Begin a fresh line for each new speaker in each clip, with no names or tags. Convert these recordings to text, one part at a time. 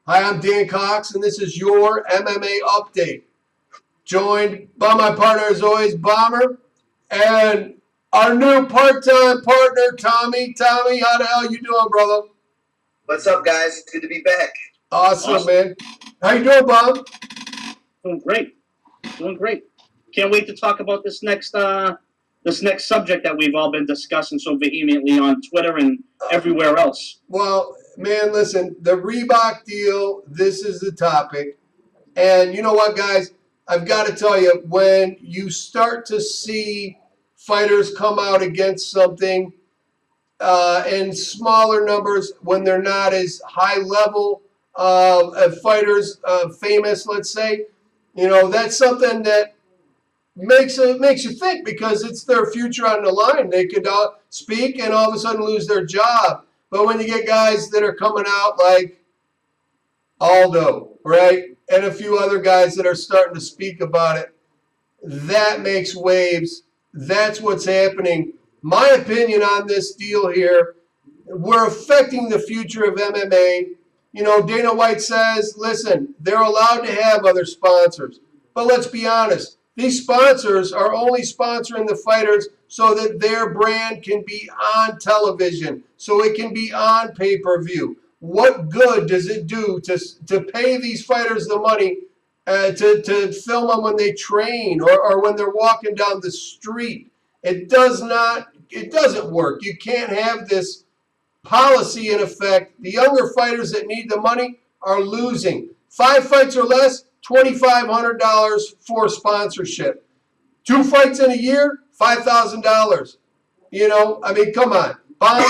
Hi, I'm Dan Cox, and this is your MMA update. Joined by my partner, as always, Bomber, and our new part-time partner, Tommy. Tommy, how the hell you doing, brother?
What's up, guys? It's good to be back.
Awesome, man. How you doing, Bob?
Doing great. Doing great. Can't wait to talk about this next subject that we've all been discussing so vehemently on Twitter and everywhere else.
Well, man, listen, the Reebok deal, this is the topic. And you know what, guys? I've got to tell you, when you start to see fighters come out against something in smaller numbers, when they're not as high level fighters, famous, let's say, you know, that's something that makes you think, because it's their future on the line. They could speak and all of a sudden lose their job. But when you get guys that are coming out like Aldo, right, and a few other guys that are starting to speak about it, that makes waves. That's what's happening. My opinion on this deal here, we're affecting the future of MMA. You know, Dana White says, listen, they're allowed to have other sponsors. But let's be honest, these sponsors are only sponsoring the fighters so that their brand can be on television, so it can be on pay-per-view. What good does it do to pay these fighters the money to film them when they train or when they're walking down the street? It doesn't work. You can't have this policy in effect. The younger fighters that need the money are losing. 5 fights or less, $2,500 for sponsorship. 2 fights in a year, $5,000. You know, I mean, come on. Bob,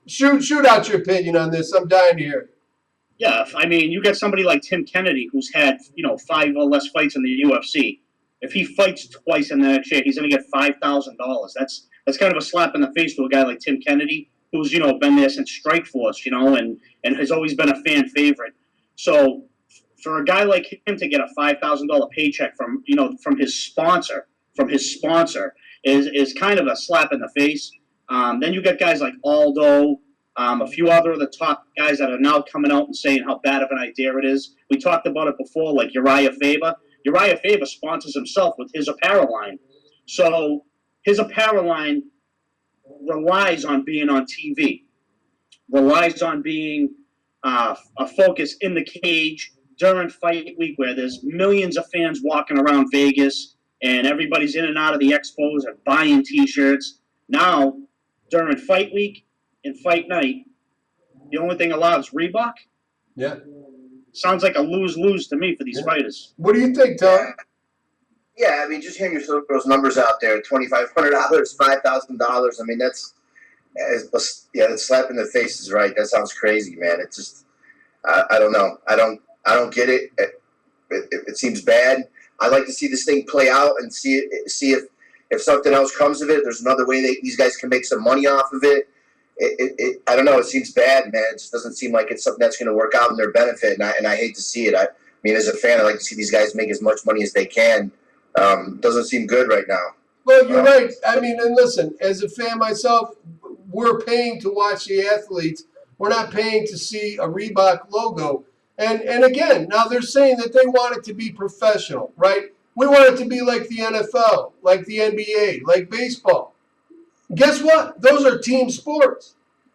shoot out your opinion on this. I'm dying to hear it.
Yeah, I mean, you get somebody like Tim Kennedy who's had, 5 or less fights in the UFC. If he fights twice in the next year, he's going to get $5,000. That's kind of a slap in the face to a guy like Tim Kennedy, who's, been there since Strikeforce, and has always been a fan favorite. So for a guy like him to get a $5,000 paycheck from his sponsor, is kind of a slap in the face. Then you get guys like Aldo, a few other of the top guys that are now coming out and saying how bad of an idea it is. We talked about it before, like Uriah Faber. Uriah Faber sponsors himself with his apparel line. So his apparel line relies on being on TV, relies on being a focus in the cage during fight week, where there's millions of fans walking around Vegas and everybody's in and out of the expos and buying T-shirts. Now, during fight week and fight night, the only thing allowed is Reebok.
Yeah.
Sounds like a lose-lose to me for these fighters.
What do you think, Tom?
Yeah, I mean, just hearing those numbers out there, $2,500, $5,000. I mean, that's slap in the face is right. That sounds crazy, man. It's just, I don't know. I don't get it. It seems bad. I'd like to see this thing play out and see if something else comes of it. There's another way these guys can make some money off of it. I don't know. It seems bad, man. It just doesn't seem like it's something that's going to work out in their benefit, and I hate to see it. I mean, as a fan, I like to see these guys make as much money as they can. Doesn't seem good right now.
Well, you're right. I mean, and listen, as a fan myself, we're paying to watch the athletes. We're not paying to see a Reebok logo. And again, now they're saying that they want it to be professional, right? We want it to be like the NFL, like the NBA, like baseball. Guess what? Those are team sports.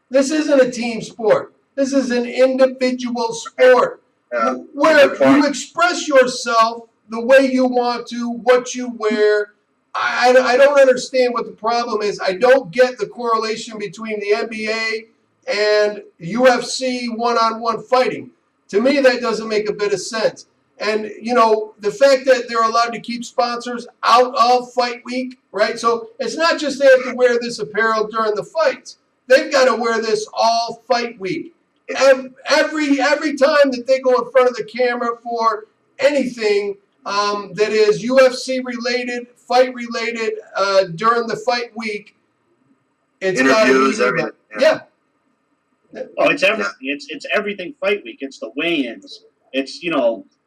This isn't a team sport. This is an individual sport where you express yourself the way you want to, what you wear. I don't understand what the problem is. I don't get the correlation between the NBA and UFC one-on-one fighting. To me, that doesn't make a bit of sense. And, the fact that they're allowed to keep sponsors out of fight week, right? So it's not just they have to wear this apparel during the fights. They've got to wear this all fight week. Every time that they go in front of the camera for anything that is UFC related, fight related during the fight week, it's got to be everything. Yeah.
Oh, it's everything. It's everything fight week. It's the weigh-ins. It's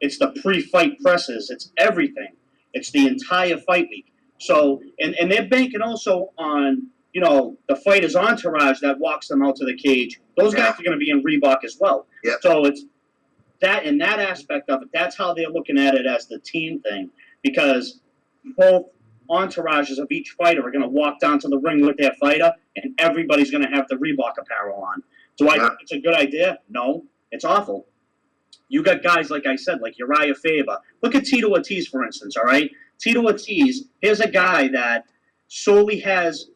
it's the pre-fight presses. It's everything. It's the entire fight week. So and they're banking also on the fighter's entourage that walks them out to the cage. Those guys are going to be in Reebok as well.
Yeah.
So that in that aspect of it, that's how they're looking at it as the team thing, because both entourages of each fighter are going to walk down to the ring with their fighter, and everybody's going to have the Reebok apparel on. Do I think it's a good idea? No, it's awful. You got guys, like I said, like Uriah Faber. Look at Tito Ortiz, for instance, all right? Tito Ortiz, here's a guy that solely has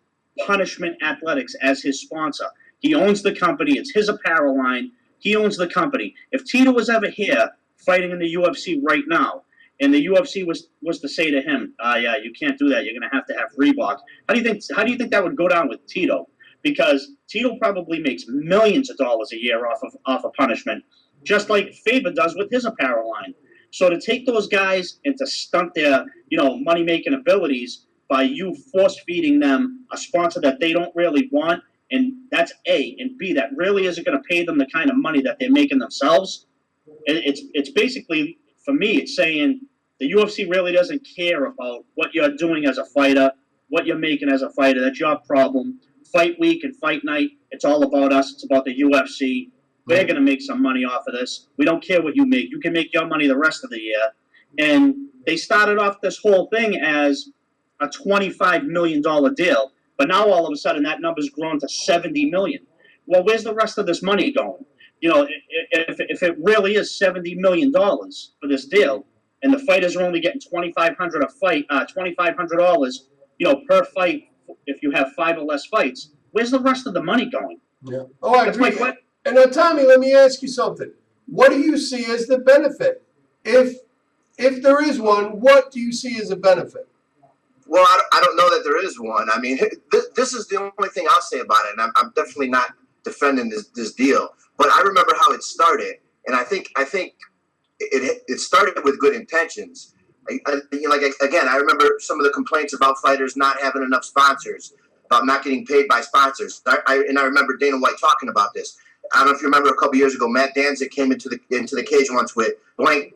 Punishment Athletics as his sponsor. He owns the company. It's his apparel line. He owns the company. If Tito was ever here fighting in the UFC right now, and the UFC was to say to him, yeah, you can't do that. You're going to have Reebok. How do you think that would go down with Tito? Because Tito probably makes millions of dollars a year off of Punishment, just like Faber does with his apparel line. So to take those guys and to stunt their, money-making abilities by you force-feeding them a sponsor that they don't really want, and that's A, and B, that really isn't going to pay them the kind of money that they're making themselves. It's basically, for me, it's saying the UFC really doesn't care about what you're doing as a fighter, what you're making as a fighter. That's your problem. Fight week and fight night, it's all about us. It's about the UFC. We're going to make some money off of this. We don't care what you make. You can make your money the rest of the year. And they started off this whole thing as a $25 million deal, but now all of a sudden that number's grown to $70 million. Well, where's the rest of this money going? If it really is $70 million for this deal, and the fighters are only getting $2,500 a fight, $2,500, per fight if you have 5 or less fights, where's the rest of the money going?
Yeah. Oh, I agree. And now, Tommy, let me ask you something. What do you see as the benefit? If there is one, what do you see as a benefit?
Well, I don't know that there is one. I mean, this is the only thing I'll say about it, and I'm definitely not defending this deal. But I remember how it started, and I think it started with good intentions. I remember some of the complaints about fighters not having enough sponsors, about not getting paid by sponsors. I remember Dana White talking about this. I don't know if you remember a couple years ago, Matt Danzig came into the cage once with blank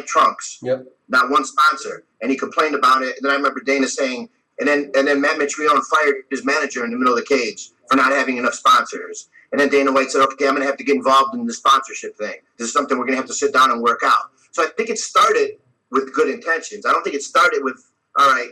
trunks, not one sponsor, and he complained about it. And then I remember Dana saying, and then Matt Mitrione fired his manager in the middle of the cage for not having enough sponsors. And then Dana White said, okay, I'm going to have to get involved in the sponsorship thing. This is something we're going to have to sit down and work out. So I think it started with good intentions. I don't think it started with, all right,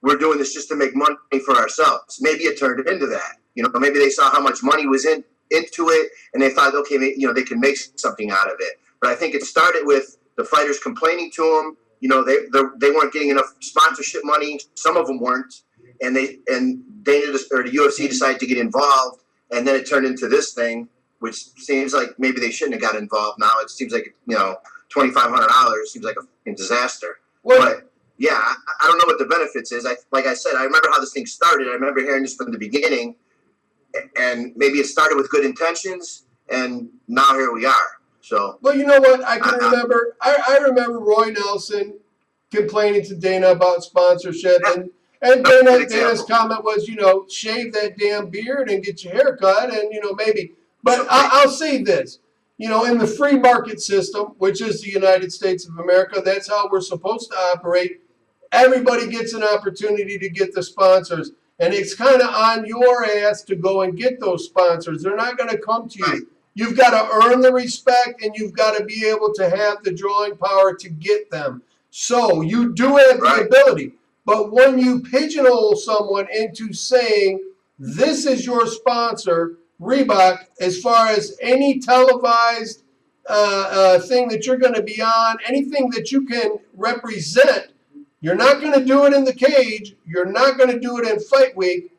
we're doing this just to make money for ourselves. Maybe it turned into that. Maybe they saw how much money was into it, and they thought, okay, they can make something out of it. But I think it started with the fighters complaining to them. They weren't getting enough sponsorship money. Some of them weren't, and Dana or the UFC decided to get involved, and then it turned into this thing, which seems like maybe they shouldn't have got involved. Now it seems like $2,500 seems like a fucking disaster. But yeah, I don't know what the benefits is. Like I said, I remember how this thing started. I remember hearing this from the beginning, and maybe it started with good intentions, and now here we are. So,
well, you know what? I can remember. I remember Roy Nelson complaining to Dana about sponsorship, and Dana's comment was, shave that damn beard and get your hair cut, and maybe. But I'll say this, in the free market system, which is the United States of America, that's how we're supposed to operate. Everybody gets an opportunity to get the sponsors, and it's kind of on your ass to go and get those sponsors. They're not going to come to you. You've got to earn the respect, and you've got to be able to have the drawing power to get them. So you do have the ability. But when you pigeonhole someone into saying, this is your sponsor, Reebok, as far as any televised thing that you're going to be on, anything that you can represent, you're not going to do it in the cage. You're not going to do it in fight week.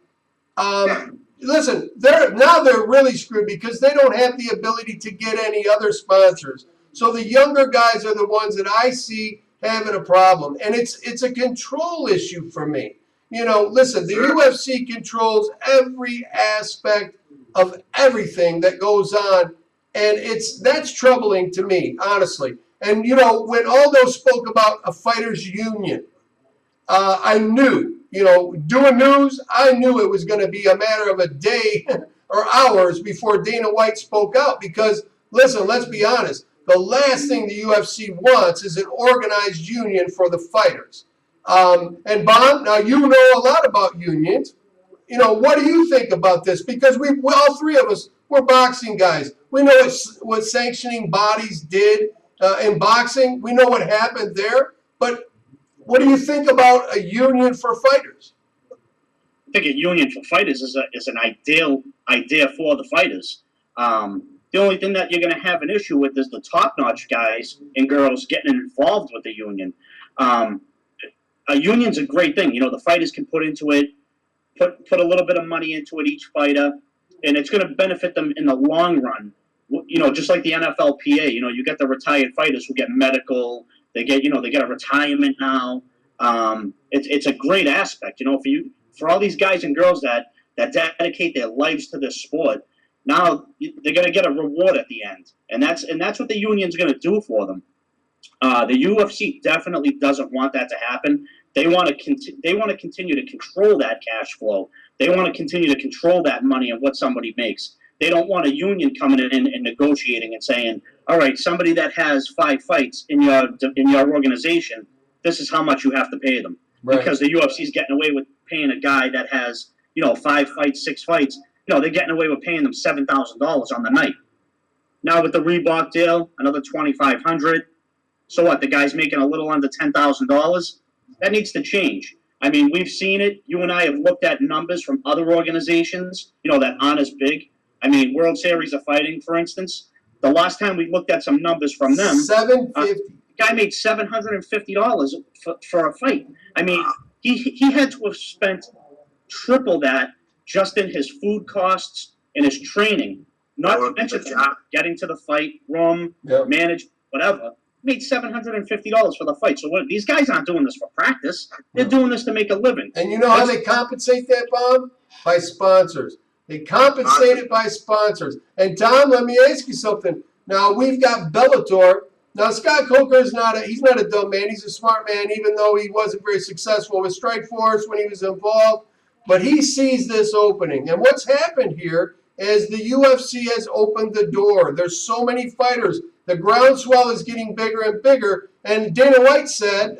Listen, they're really screwed because they don't have the ability to get any other sponsors. So the younger guys are the ones that I see having a problem. And it's a control issue for me. Listen, the UFC controls every aspect of everything that goes on. And that's troubling to me, honestly. And, when Aldo spoke about a fighters union, I knew, doing news, I knew it was going to be a matter of a day or hours before Dana White spoke out because, listen, let's be honest. The last thing the UFC wants is an organized union for the fighters. And Bon, now you know a lot about unions. What do you think about this? Because all three of us, we're boxing guys. We know what sanctioning bodies did in boxing. We know what happened there. But what do you think about a union for fighters?
I think a union for fighters is an ideal idea for the fighters. The only thing that you're going to have an issue with is the top-notch guys and girls getting involved with the union. A union's a great thing. You know, the fighters can put into it, put a little bit of money into it, each fighter, and it's going to benefit them in the long run. You know, just like the NFLPA, you know, you get the retired fighters who get medical, they get a retirement now. It's a great aspect, you know, for all these guys and girls that dedicate their lives to this sport. Now they're going to get a reward at the end, and that's what the union's going to do for them. The UFC definitely doesn't want that to happen. They want to continue to control that cash flow. They want to continue to control that money and what somebody makes. They don't want a union coming in and negotiating and saying, all right, somebody that has 5 fights in your organization, this is how much you have to pay them. Right. Because the UFC is getting away with paying a guy that has, you know, 5 fights, 6 fights. You know, they're getting away with paying them $7,000 on the night. Now with the Reebok deal, another $2,500. So what? The guy's making a little under $10,000. That needs to change. I mean, we've seen it. You and I have looked at numbers from other organizations, you know, that aren't as big. I mean, World Series of Fighting, for instance. The last time we looked at some numbers from them,
$750.
The guy made $750 for a fight. I mean, he had to have spent triple that just in his food costs and his training. Not to mention getting to the fight room, manage, whatever. Made $750 for the fight. So these guys aren't doing this for practice. They're doing this to make a living.
And you know how they compensate that, Bob? By sponsors. They compensate it by sponsors. And Tom, let me ask you something. Now we've got Bellator. Now Scott Coker is he's not a dumb man. He's a smart man, even though he wasn't very successful with Strikeforce when he was involved. But he sees this opening. And what's happened here is the UFC has opened the door. There's so many fighters. The groundswell is getting bigger and bigger. And Dana White said,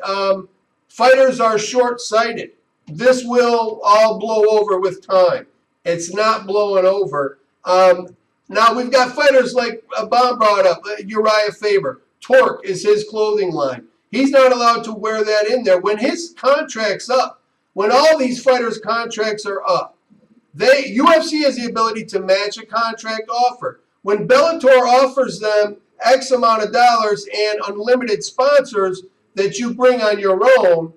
fighters are short-sighted. This will all blow over with time. It's not blowing over. Now we've got fighters like Bob brought up, Uriah Faber. Torque is his clothing line. He's not allowed to wear that in there. When his contract's up, when all these fighters' contracts are up, UFC has the ability to match a contract offer. When Bellator offers them X amount of dollars and unlimited sponsors that you bring on your own,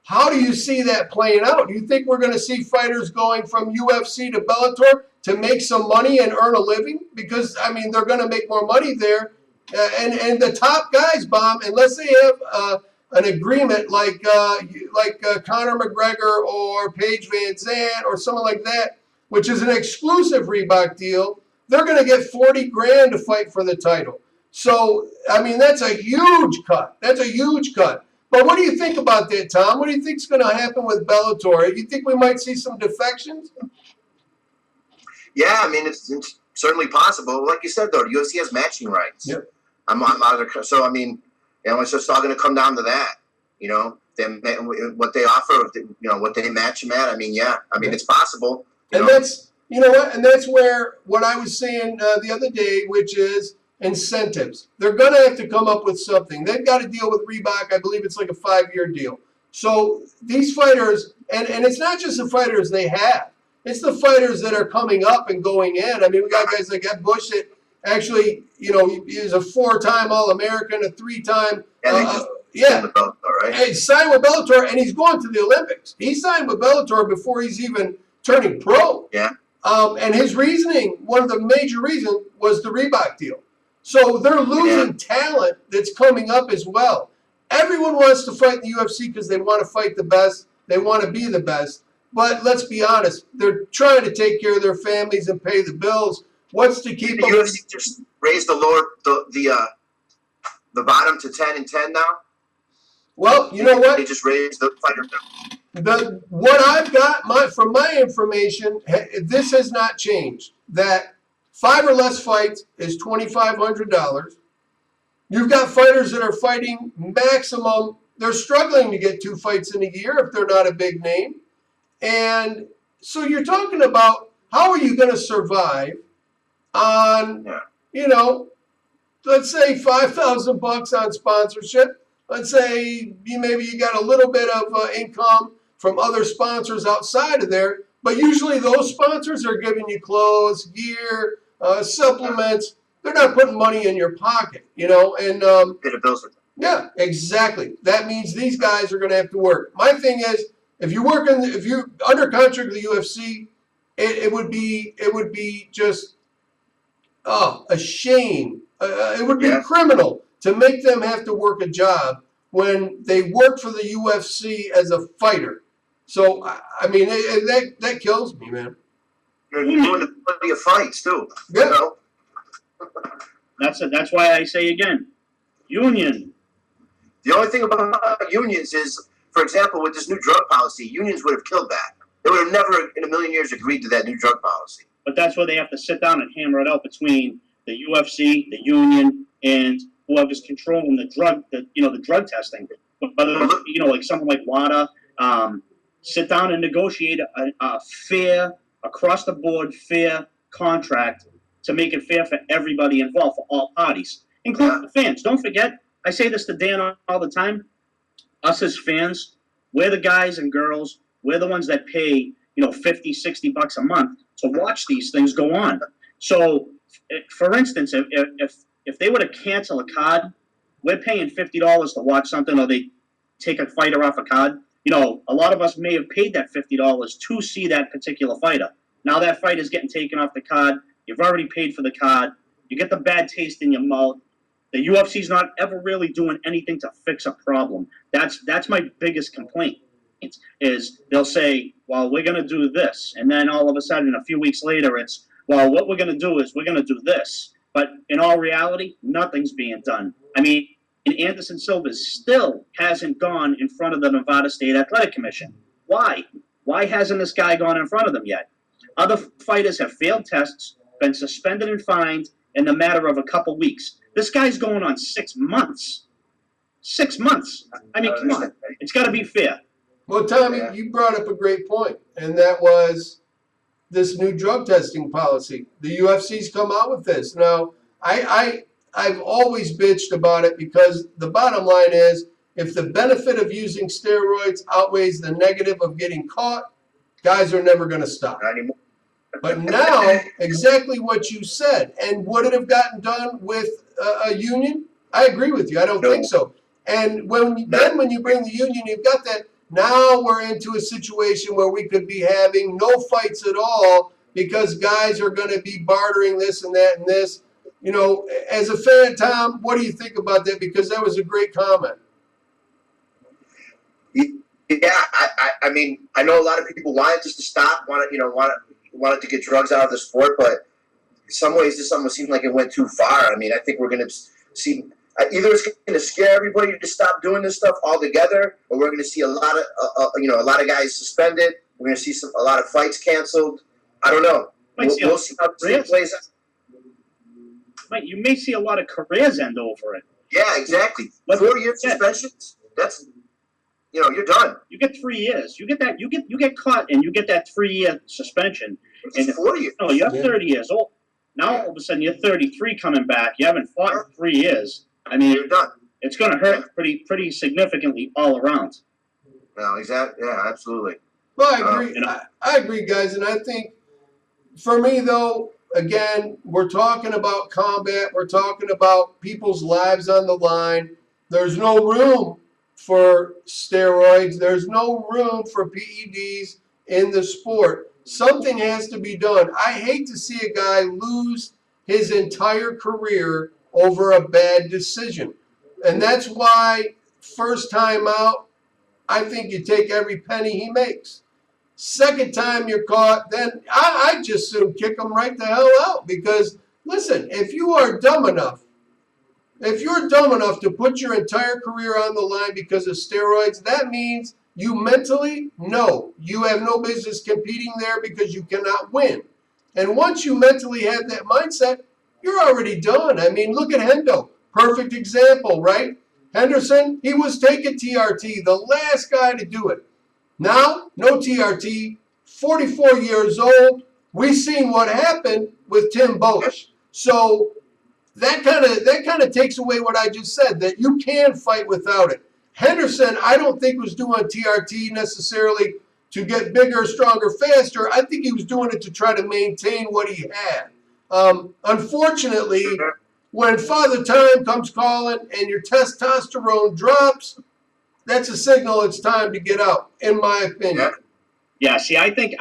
how do you see that playing out? Do you think we're going to see fighters going from UFC to Bellator to make some money and earn a living? Because, I mean, they're going to make more money there. And the top guys, Bob, unless they have an agreement like Conor McGregor or Paige Van Zandt or someone like that, which is an exclusive Reebok deal, they're going to get $40,000 to fight for the title. So, I mean, that's a huge cut. That's a huge cut. But what do you think about that, Tom? What do you think is going to happen with Bellator? Do you think we might see some defections?
Yeah, I mean, it's certainly possible. Like you said, though, the UFC has matching rights.
Yep.
I'm out of the, so, I mean, you know, it's just all going to come down to that. You know, what they offer, you know, what they match them at. I mean, yeah. I mean, it's possible.
And that's, you know what? And that's where what I was saying the other day, which is incentives. They're going to have to come up with something. They've got to deal with Reebok. I believe it's like a 5-year deal. So these fighters, and it's not just the fighters they have. It's the fighters that are coming up and going in. I mean, we got guys like Ed Bush that actually, you know, he's a 4-time All-American, a 3-time. Yeah.
Bellator, right?
Hey, he's signed with Bellator, and he's going to the Olympics. He signed with Bellator before he's even turning pro.
Yeah.
And his reasoning, one of the major reasons, was the Reebok deal. So they're losing talent that's coming up as well. Everyone wants to fight in the UFC because they want to fight the best. They want to be the best. But let's be honest, they're trying to take care of their families and pay the bills. What's to keep them?
The UFC just raised the bottom to 10-10 now.
Well, you know what?
They just raised the fighter.
What I've got from my information, this has not changed. That 5 or less fights is $2,500. You've got fighters that are fighting maximum. They're struggling to get 2 fights in a year if they're not a big name. And so you're talking about how are you going to survive on you know, let's say $5,000 on sponsorship. Let's say maybe you got a little bit of income from other sponsors outside of there, but usually those sponsors are giving you clothes, gear, supplements. They're not putting money in your pocket, you know, and yeah, exactly. That means these guys are going to have to work. My thing is, if you're under contract with the UFC, it would be just a shame. It would be criminal to make them have to work a job when they work for the UFC as a fighter. So I mean, that kills me, man.
You're doing plenty of fights too.
Yeah.
You know?
That's why I say again, union.
The only thing about unions is, for example, with this new drug policy, unions would have killed that. They would have never in a million years agreed to that new drug policy.
But that's where they have to sit down and hammer it out between the UFC, the union, and whoever's controlling the drug testing. Whether like someone like WADA, sit down and negotiate a fair, across the board fair contract to make it fair for everybody involved, for all parties, including the fans. Don't forget, I say this to Dan all the time. Us as fans, we're the guys and girls. We're the ones that pay, $50, $60 a month to watch these things go on. So, for instance, if they were to cancel a card, we're paying $50 to watch something, or they take a fighter off a card. A lot of us may have paid that $50 to see that particular fighter. Now that fighter's getting taken off the card. You've already paid for the card. You get the bad taste in your mouth. The UFC's not ever really doing anything to fix a problem. That's my biggest complaint. Is they'll say, well, we're going to do this. And then all of a sudden, a few weeks later, it's, well, what we're going to do is we're going to do this. But in all reality, nothing's being done. I mean, and Anderson Silva still hasn't gone in front of the Nevada State Athletic Commission. Why? Why hasn't this guy gone in front of them yet? Other fighters have failed tests, been suspended and fined in the matter of a couple weeks. This guy's going on 6 months. 6 months. I mean, come on. It's got to be fair.
Well, Tommy, you brought up a great point, and that was this new drug testing policy. The UFC's come out with this. Now, I've always bitched about it because the bottom line is, if the benefit of using steroids outweighs the negative of getting caught, guys are never going to stop.
Not anymore.
But now, exactly what you said, and would it have gotten done with a union? I agree with you. I don't think so. And when you bring the union, you've got that. Now we're into a situation where we could be having no fights at all because guys are going to be bartering this and that and this. As a fan, Tom, what do you think about that? Because that was a great comment.
Yeah, I mean, I know a lot of people wanted this to stop, wanted to get drugs out of the sport, but in some ways this almost seemed like it went too far. I mean, I think we're going to see either it's going to scare everybody to stop doing this stuff altogether, or we're going to see a lot of guys suspended. We're going to see a lot of fights canceled. I don't know. We'll see how this plays out.
Mate, you may see a lot of careers end over it.
Yeah, exactly. 4-year suspensions. That's you're done.
You get 3 years. You get that. You get caught, and you get that 3-year suspension.
It's 4 years.
No, you're 30 years old. Now all of a sudden you're 33 coming back. You haven't fought in 3 years. I mean,
you're done.
It's going to hurt pretty significantly all around.
No, exactly. Yeah, absolutely.
Well, I agree. I agree, guys, and I think for me though, again, we're talking about combat. We're talking about people's lives on the line. There's no room for steroids. There's no room for PEDs in the sport. Something has to be done. I hate to see a guy lose his entire career over a bad decision. And that's why first time out, I think you take every penny he makes. Second time you're caught, then I just soon kick him right the hell out. Because, listen, if you are dumb enough, if you're dumb enough to put your entire career on the line because of steroids, that means you mentally, no, you have no business competing there because you cannot win. And once you mentally have that mindset, you're already done. I mean, look at Hendo. Perfect example, right? Henderson, he was taking TRT, the last guy to do it. Now, no TRT, 44 years old. We've seen what happened with Tim Boetsch. So that kind of takes away what I just said, that you can fight without it. Henderson, I don't think was doing TRT necessarily to get bigger, stronger, faster. I think he was doing it to try to maintain what he had. Unfortunately, when Father Time comes calling and your testosterone drops, that's a signal it's time to get out, in my opinion.
Yeah, see, I think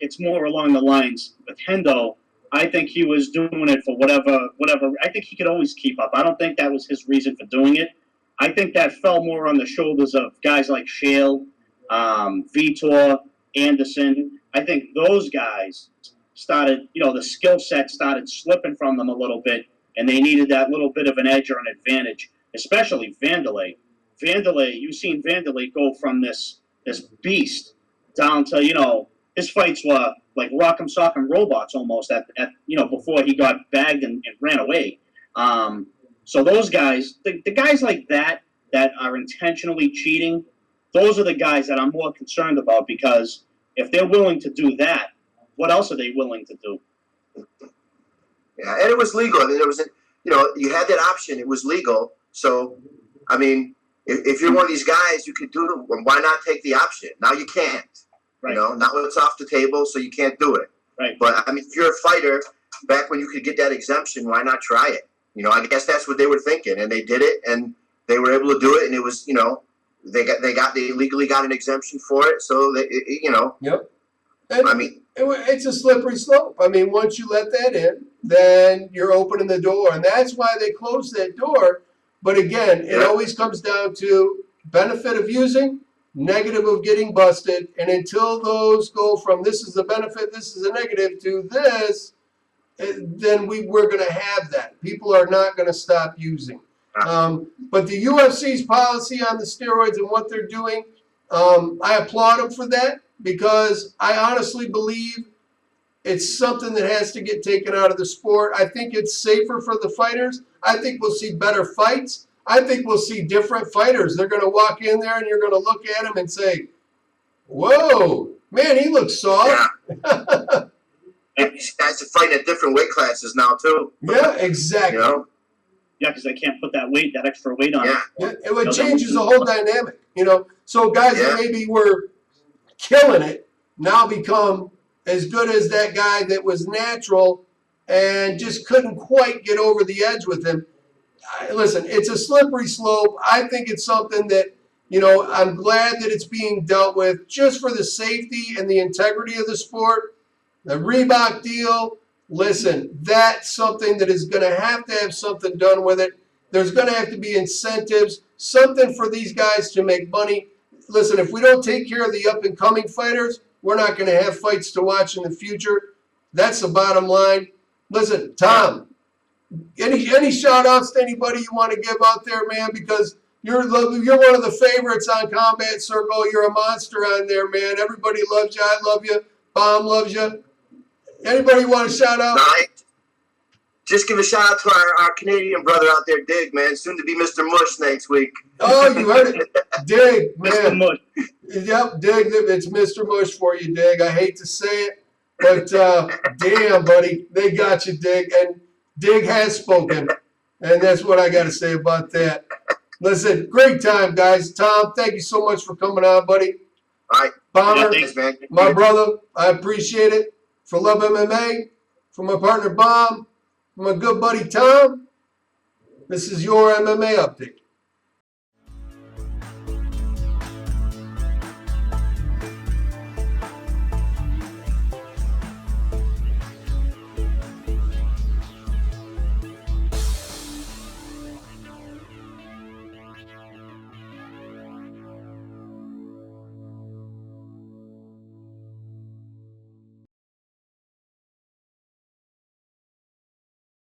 it's more along the lines with Hendo. I think he was doing it for whatever. I think he could always keep up. I don't think that was his reason for doing it. I think that fell more on the shoulders of guys like Shale, Vitor, Anderson. I think those guys started, the skill set started slipping from them a little bit, and they needed that little bit of an edge or an advantage, especially Vanderlei. You've seen Vanderlei go from this beast down to, his fights were like rock'em sock'em robots almost at before he got bagged and ran away. So those guys, the guys like that are intentionally cheating, those are the guys that I'm more concerned about, because if they're willing to do that, what else are they willing to do?
Yeah, and it was legal. I mean, there was, you had that option. It was legal. So, I mean, if you're one of these guys, you could do it. Why not take the option? Now you can't.
Right.
Now it's off the table, so you can't do it.
Right.
But I mean, if you're a fighter, back when you could get that exemption, why not try it? I guess that's what they were thinking, and they did it, and they were able to do it, and it was, they legally got an exemption for it, so they,
Yep. And
I mean,
it's a slippery slope. I mean, once you let that in, then you're opening the door, and that's why they closed that door. But again, it always comes down to benefit of using, negative of getting busted, and until those go from this is a benefit, this is a negative, to this, then we're going to have that. People are not going to stop using. But the UFC's policy on the steroids and what they're doing, I applaud them for that, because I honestly believe it's something that has to get taken out of the sport. I think it's safer for the fighters. I think we'll see better fights. I think we'll see different fighters. They're going to walk in there and you're going to look at them and say, whoa, man, he looks soft.
Yeah. These guys are fighting at different weight classes now, too.
Yeah, exactly.
Yeah, because they can't put that extra weight on it.
Yeah, it changes the whole dynamic. So guys that maybe were killing it now become as good as that guy that was natural and just couldn't quite get over the edge with him. Listen, it's a slippery slope. I think it's something that, I'm glad that it's being dealt with just for the safety and the integrity of the sport. The Reebok deal, listen, that's something that is going to have something done with it. There's going to have to be incentives, something for these guys to make money. Listen, if we don't take care of the up-and-coming fighters, we're not going to have fights to watch in the future. That's the bottom line. Listen, Tom, any shout-outs to anybody you want to give out there, man? Because you're one of the favorites on Combat Circle. You're a monster on there, man. Everybody loves you. I love you. Bomb loves you. Anybody want to shout out?
Just give a shout out to our Canadian brother out there, Dig, man. Soon to be Mr. Mush next week.
Oh, you heard it. Dig, man.
Mr. Mush.
Yep, Dig. It's Mr. Mush for you, Dig. I hate to say it, but damn, buddy, they got you, Dig. And Dig has spoken, and that's what I got to say about that. Listen, great time, guys. Tom, thank you so much for coming on, buddy.
All right.
Bomber,
thanks, man.
my brother, I appreciate it. For LUB-MMA, for my partner Bomb, for my good buddy Tom, this is your MMA update.